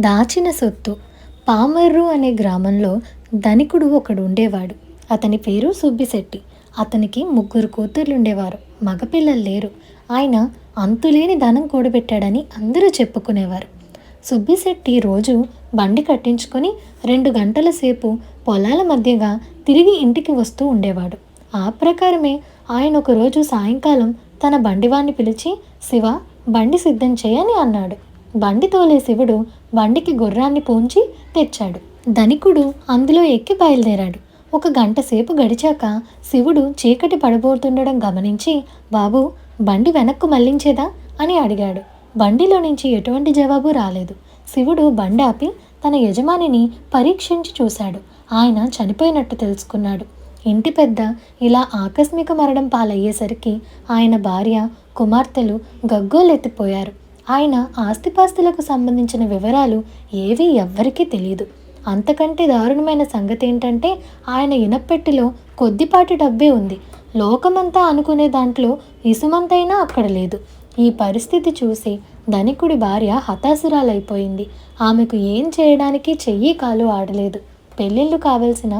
దాచిన సొత్తు. పామర్రు అనే గ్రామంలో ధనికుడు ఒకడు ఉండేవాడు. అతని పేరు సుబ్బిశెట్టి. అతనికి 3 కూతుర్లుండేవారు. మగపిల్లలు లేరు. ఆయన అంతులేని ధనం కూడబెట్టాడని అందరూ చెప్పుకునేవారు. సుబ్బిశెట్టి రోజు బండి కట్టించుకొని 2 గంటల సేపు పొలాల మధ్యగా తిరిగి ఇంటికి వస్తూ ఉండేవాడు. ఆ ప్రకారమే ఆయన ఒకరోజు సాయంకాలం తన బండివాణ్ణి పిలిచి, శివ, బండి సిద్ధం చేయని అన్నాడు. బండి తోలే శివుడు బండికి గుర్రాన్ని పూంచి తెచ్చాడు. ధనికుడు అందులో ఎక్కి బయలుదేరాడు. 1 గంట సేపు గడిచాక శివుడు చీకటి పడబోతుండడం గమనించి, బాబు, బండి వెనక్కు మళ్లించేదా అని అడిగాడు. బండిలో నుంచి ఎటువంటి జవాబు రాలేదు. శివుడు బండి ఆపి తన యజమానిని పరీక్షించి చూశాడు. ఆయన చనిపోయినట్టు తెలుసుకున్నాడు. ఇంటి పెద్ద ఇలా ఆకస్మిక మరణం పాలయ్యేసరికి ఆయన భార్య, కుమార్తెలు గగ్గోలెత్తిపోయారు. ఆయన ఆస్తిపాస్తులకు సంబంధించిన వివరాలు ఏవీ ఎవ్వరికీ తెలియదు. అంతకంటే దారుణమైన సంగతి ఏంటంటే ఆయన ఇనప్పెట్టిలో కొద్దిపాటి డబ్బే ఉంది. లోకమంతా అనుకునే దాంట్లో ఇసుమంతైనా అక్కడ లేదు. ఈ పరిస్థితి చూసి ధనికుడి భార్య హతాశురాలైపోయింది. ఆమెకు ఏం చేయడానికి చెయ్యి కాలు ఆడలేదు. పెళ్ళిళ్ళు కావలసిన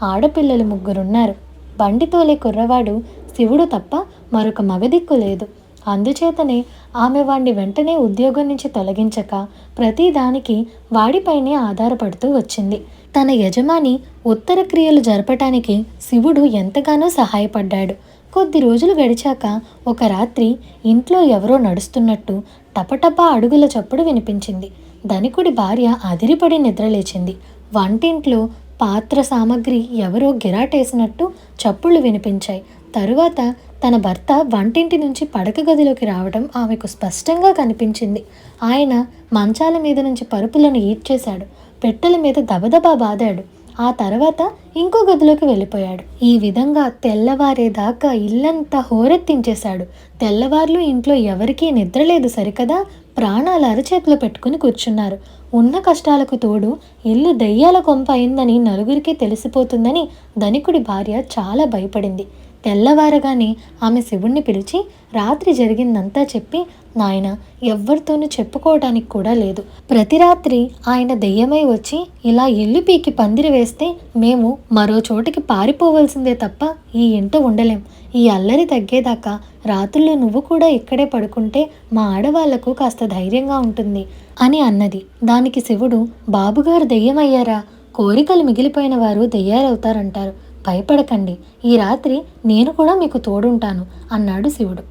ఆడపిల్లలు 3 ఉన్నారు. బండి తోలే కుర్రవాడు శివుడు తప్ప మరొక మగదిక్కు లేదు. అందుచేతనే ఆమె వాణ్ణి వెంటనే ఉద్యోగం నుంచి తొలగించక ప్రతిదానికి వాడిపైనే ఆధారపడుతూ వచ్చింది. తన యజమాని ఉత్తర క్రియలు జరపటానికి శివుడు ఎంతగానో సహాయపడ్డాడు. కొద్ది రోజులు గడిచాక ఒక రాత్రి ఇంట్లో ఎవరో నడుస్తున్నట్టు టపటపా అడుగుల చప్పుడు వినిపించింది. ధనికుడి భార్య అదిరిపడి నిద్రలేచింది. వంటింట్లో పాత్ర సామగ్రి ఎవరో గిరాటేసినట్టు చప్పుళ్ళు వినిపించాయి. తరువాత తన భర్త వంటింటి నుంచి పడక గదిలోకి రావడం ఆమెకు స్పష్టంగా కనిపించింది. ఆయన మంచాల మీద నుంచి పరుపులను ఈడ్చేశాడు. పెట్టెల మీద దబదబా బాదాడు. ఆ తర్వాత ఇంకో గదిలోకి వెళ్ళిపోయాడు. ఈ విధంగా తెల్లవారేదాకా ఇల్లంతా హోరెత్తించేశాడు. తెల్లవార్లు ఇంట్లో ఎవరికీ నిద్రలేదు సరికదా, ప్రాణాలు అరచేతిలో పెట్టుకుని కూర్చున్నారు. ఉన్న కష్టాలకు తోడు ఇల్లు దెయ్యాల కొంప అయిందని నలుగురికి తెలిసిపోతుందని ధనికుడి భార్య చాలా భయపడింది. తెల్లవారగానే ఆమె శివుణ్ణి పిలిచి రాత్రి జరిగిందంతా చెప్పి, నాయన, ఎవ్వరితోనూ చెప్పుకోవడానికి కూడా లేదు. ప్రతి రాత్రి ఆయన దెయ్యమై వచ్చి ఇలా ఇల్లు పీకి పందిరి వేస్తే మేము మరో చోటికి పారిపోవలసిందే తప్ప ఈ ఇంట ఉండలేం. ఈ అల్లరి తగ్గేదాకా రాత్రుల్లో నువ్వు కూడా ఇక్కడే పడుకుంటే మా ఆడవాళ్లకు కాస్త ధైర్యంగా ఉంటుంది అని అన్నది. దానికి శివుడు, బాబుగారు దెయ్యమయ్యారా? కోరికలు మిగిలిపోయిన వారు దెయ్యాలవుతారంటారు. భయపడకండి, ఈ రాత్రి నేను కూడా మీకు తోడుంటాను అన్నాడు శివుడు.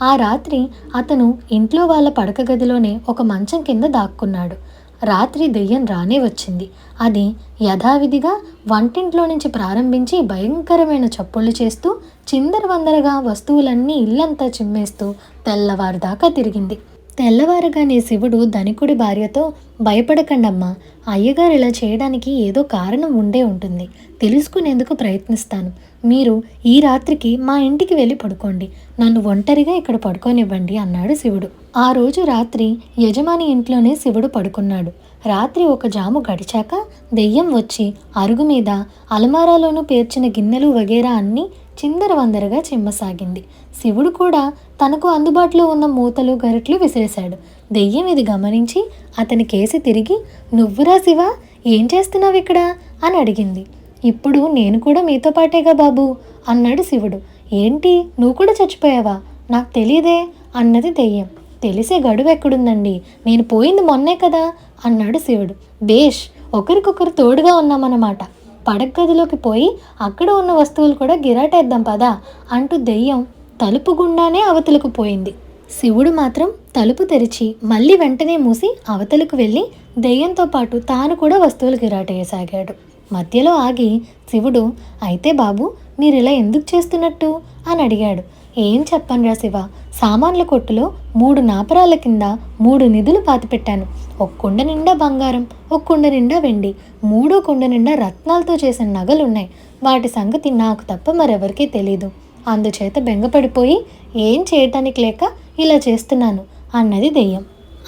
ఆ రాత్రి అతను ఇంట్లో వాళ్ళ పడక గదిలోనే ఒక మంచం కింద దాక్కున్నాడు. రాత్రి దెయ్యం రానే వచ్చింది. అది యథావిధిగా వంటింట్లో నుంచి ప్రారంభించి భయంకరమైన చప్పుళ్ళు చేస్తూ చిందరవందరగా వస్తువులన్నీ ఇల్లంతా చిమ్మేస్తూ తెల్లవారుదాకా తిరిగింది. తెల్లవారగానే శివుడు ధనికుడి భార్యతో, భయపడకండమ్మా, అయ్యగారు ఇలా చేయడానికి ఏదో కారణం ఉండే ఉంటుంది. తెలుసుకునేందుకు ప్రయత్నిస్తాను. మీరు ఈ రాత్రికి మా ఇంటికి వెళ్ళి పడుకోండి. నన్ను ఒంటరిగా ఇక్కడ పడుకోనివ్వండి అన్నాడు శివుడు. ఆ రోజు రాత్రి యజమాని ఇంట్లోనే శివుడు పడుకున్నాడు. రాత్రి 1 జాము గడిచాక దెయ్యం వచ్చి అరుగు మీద, అలమారాలోనూ పేర్చిన గిన్నెలు వగేరా అన్నీ చిందరవందరగా చిమ్మసాగింది. శివుడు కూడా తనకు అందుబాటులో ఉన్న మూతలు, గరిట్లు విసిరేశాడు. దెయ్యం ఇది గమనించి అతని కేసి తిరిగి, నువ్వురా శివ, ఏం చేస్తున్నావు ఇక్కడ అని అడిగింది. ఇప్పుడు నేను కూడా మీతో పాటేగా బాబు అన్నాడు శివుడు. ఏంటి, నువ్వు కూడా చచ్చిపోయావా? నాకు తెలియదే అన్నది దెయ్యం. తెలిసే గడువు ఎక్కడుందండి, నేను పోయింది మొన్నే కదా అన్నాడు శివుడు. బేష్, ఒకరికొకరు తోడుగా ఉన్నామన్నమాట. పడక గదిలోకి పోయి అక్కడ ఉన్న వస్తువులు కూడా గిరాటేద్దాం పదా అంటూ దెయ్యం తలుపు గుండానే అవతలకు పోయింది. శివుడు మాత్రం తలుపు తెరిచి మళ్ళీ వెంటనే మూసి అవతలకు వెళ్ళి దెయ్యంతో పాటు తాను కూడా వస్తువులు గిరాటేయసాగాడు. మధ్యలో ఆగి శివుడు, అయితే బాబు, మీరిలా ఎందుకు చేస్తున్నట్టు అని అడిగాడు. ఏం చెప్పనురా శివ, సామాన్ల కొట్టులో 3 నాపరాల కింద 3 నిధులు పాతిపెట్టాను. 1 కుండ నిండా బంగారం, 1 కుండ నిండా వెండి, 3వ కుండ నిండా రత్నాలతో చేసిన నగలున్నాయి. వాటి సంగతి నాకు తప్ప మరెవరికీ తెలీదు. అందుచేత బెంగపడిపోయి ఏం చేయటానికి లేక ఇలా చేస్తున్నాను అన్నది దెయ్యం.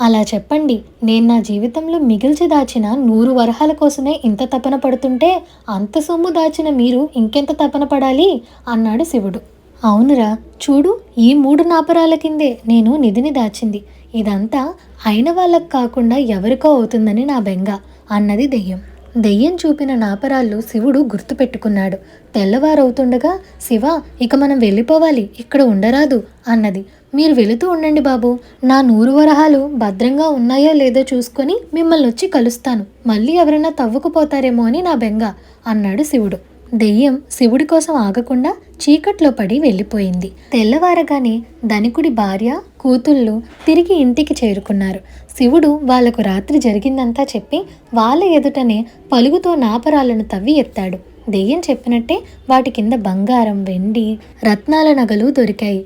అలా చెప్పండి, నేను నా జీవితంలో మిగిల్చి దాచిన 100 వరహాల కోసమే ఇంత తపన పడుతుంటే అంత సొమ్ము దాచిన మీరు ఇంకెంత తపన పడాలి అన్నాడు శివుడు. అవునురా, చూడు, ఈ 3 నాపరాల కిందే నేను నిధిని దాచింది. ఇదంతా అయిన వాళ్ళకు కాకుండా ఎవరికో అవుతుందని నా బెంగ అన్నది దెయ్యం. దెయ్యం చూపిన నాపరాళ్ళు శివుడు గుర్తుపెట్టుకున్నాడు. తెల్లవారవుతుండగా శివ, ఇక మనం వెళ్ళిపోవాలి, ఇక్కడ ఉండరాదు అన్నది. మీరు వెళుతూ ఉండండి బాబు, నా 100 వరహాలు భద్రంగా ఉన్నాయో లేదో చూసుకొని మిమ్మల్ని వచ్చి కలుస్తాను, మళ్ళీ ఎవరైనా తవ్వుకుపోతారేమో అని నా బెంగ అన్నాడు శివుడు. దెయ్యం శివుడి కోసం ఆగకుండా చీకట్లో పడి వెళ్ళిపోయింది. తెల్లవారగానే ధనికుడి భార్య కూతుళ్ళు తిరిగి ఇంటికి చేరుకున్నారు. శివుడు వాళ్లకు రాత్రి జరిగిందంతా చెప్పి వాళ్ళ ఎదుటనే పలుగుతో నాపరాలను తవ్వి ఎత్తాడు. దెయ్యం చెప్పినట్టే వాటి కింద బంగారం, వెండి, రత్నాల నగలు దొరికాయి.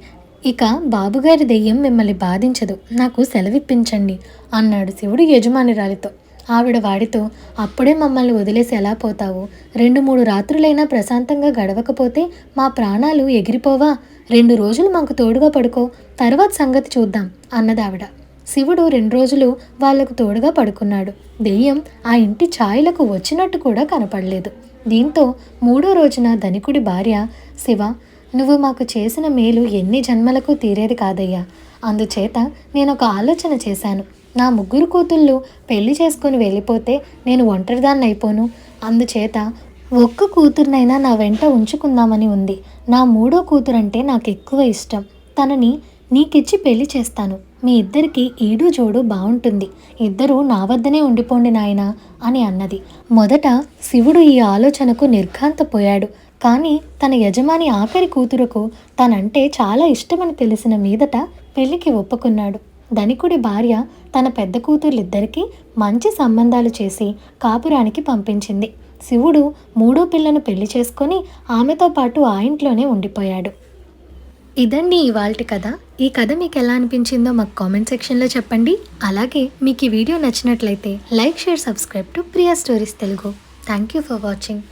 ఇక బాబుగారి దెయ్యం మిమ్మల్ని బాధించదు, నాకు సెలవిప్పించండి అన్నాడు శివుడు యజమానిరాలితో. ఆవిడ వాడితో, అప్పుడే మమ్మల్ని వదిలేసి ఎలా పోతావు? 2-3 రాత్రులైనా ప్రశాంతంగా గడవకపోతే మా ప్రాణాలు ఎగిరిపోవా? 2 రోజులు మాకు తోడుగా పడుకో, తర్వాత సంగతి చూద్దాం అన్నదావిడ. శివుడు 2 రోజులు వాళ్లకు తోడుగా పడుకున్నాడు. దెయ్యం ఆ ఇంటి ఛాయలకు వచ్చినట్టు కూడా కనపడలేదు. దీంతో 3వ రోజున ధనికుడి భార్య, శివ, నువ్వు మాకు చేసిన మేలు ఎన్ని జన్మలకు తీరేది కాదయ్యా. అందుచేత నేనొక ఆలోచన చేశాను. నా 3 కూతుళ్ళు పెళ్లి చేసుకుని వెళ్ళిపోతే నేను ఒంటరిదాన్ని అయిపోను. అందుచేత ఒక్క కూతుర్నైనా నా వెంట ఉంచుకుందామని ఉంది. నా 3వ కూతురంటే నాకు ఎక్కువ ఇష్టం. తనని నీకిచ్చి పెళ్లి చేస్తాను. మీ ఇద్దరికి ఈడు జోడు బాగుంటుంది. ఇద్దరూ నా వద్దనే ఉండిపోండి నాయనా అని అన్నది. మొదట శివుడు ఈ ఆలోచనకు నిర్ఘాంతపోయాడు. కానీ తన యజమాని ఆఖరి కూతురుకు తనంటే చాలా ఇష్టమని తెలిసిన మీదట పెళ్లికి ఒప్పుకున్నాడు. ధనికుడి భార్య తన పెద్ద కూతుర్లిద్దరికీ మంచి సంబంధాలు చేసి కాపురానికి పంపించింది. శివుడు 3వ పిల్లను పెళ్లి చేసుకొని ఆమెతో పాటు ఆ ఇంట్లోనే ఉండిపోయాడు. ఇదండి ఇవాల్టి కథ. ఈ కథ మీకు ఎలా అనిపించిందో మాకు కామెంట్ సెక్షన్లో చెప్పండి. అలాగే మీకు ఈ వీడియో నచ్చినట్లయితే like, share, subscribe to Priya stories Telugu. Thank you for watching.